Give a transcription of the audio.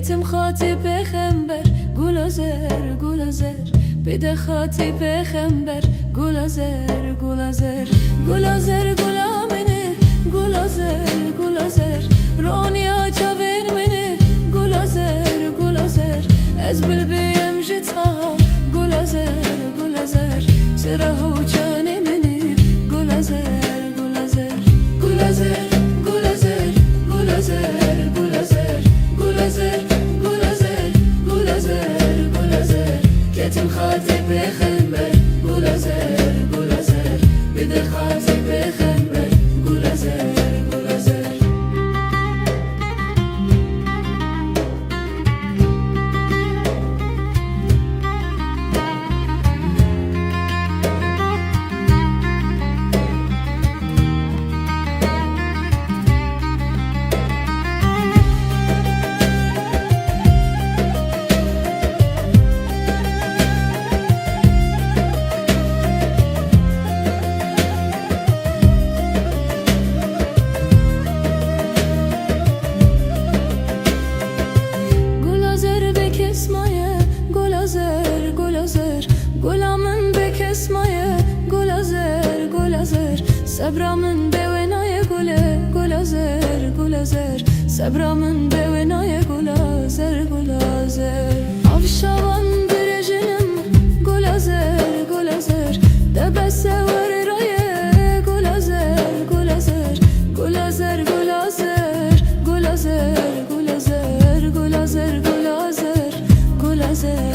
كتم خاطي بخنبر گلازر گلازر بده خاطی بخنبر گلازر گلازر گلازر گلامنه گلازر گلازر رونیا چاوین منه گلازر گلازر از بلبیم جتا گلازر گلازر سرهو چانه منه گلازر گلازر گلازر گلازر گلازر گلازر گلازر گلازر گلازر گلازر كتم خاطي بخنبر گلازر گلازر بده خاطي بخنبر گلازر گلازر گلازر گلازر گلامن بکسمایه گلازر گلازر صبرامن به ونای گله گلازر گلازر صبرامن به ونای گلازر گلازر آفشوان برجنم گلازر گلازر دبس ور رایه گلازر گلازر گلازر گلازر گلازر گلازر گلازر گلازر گلازر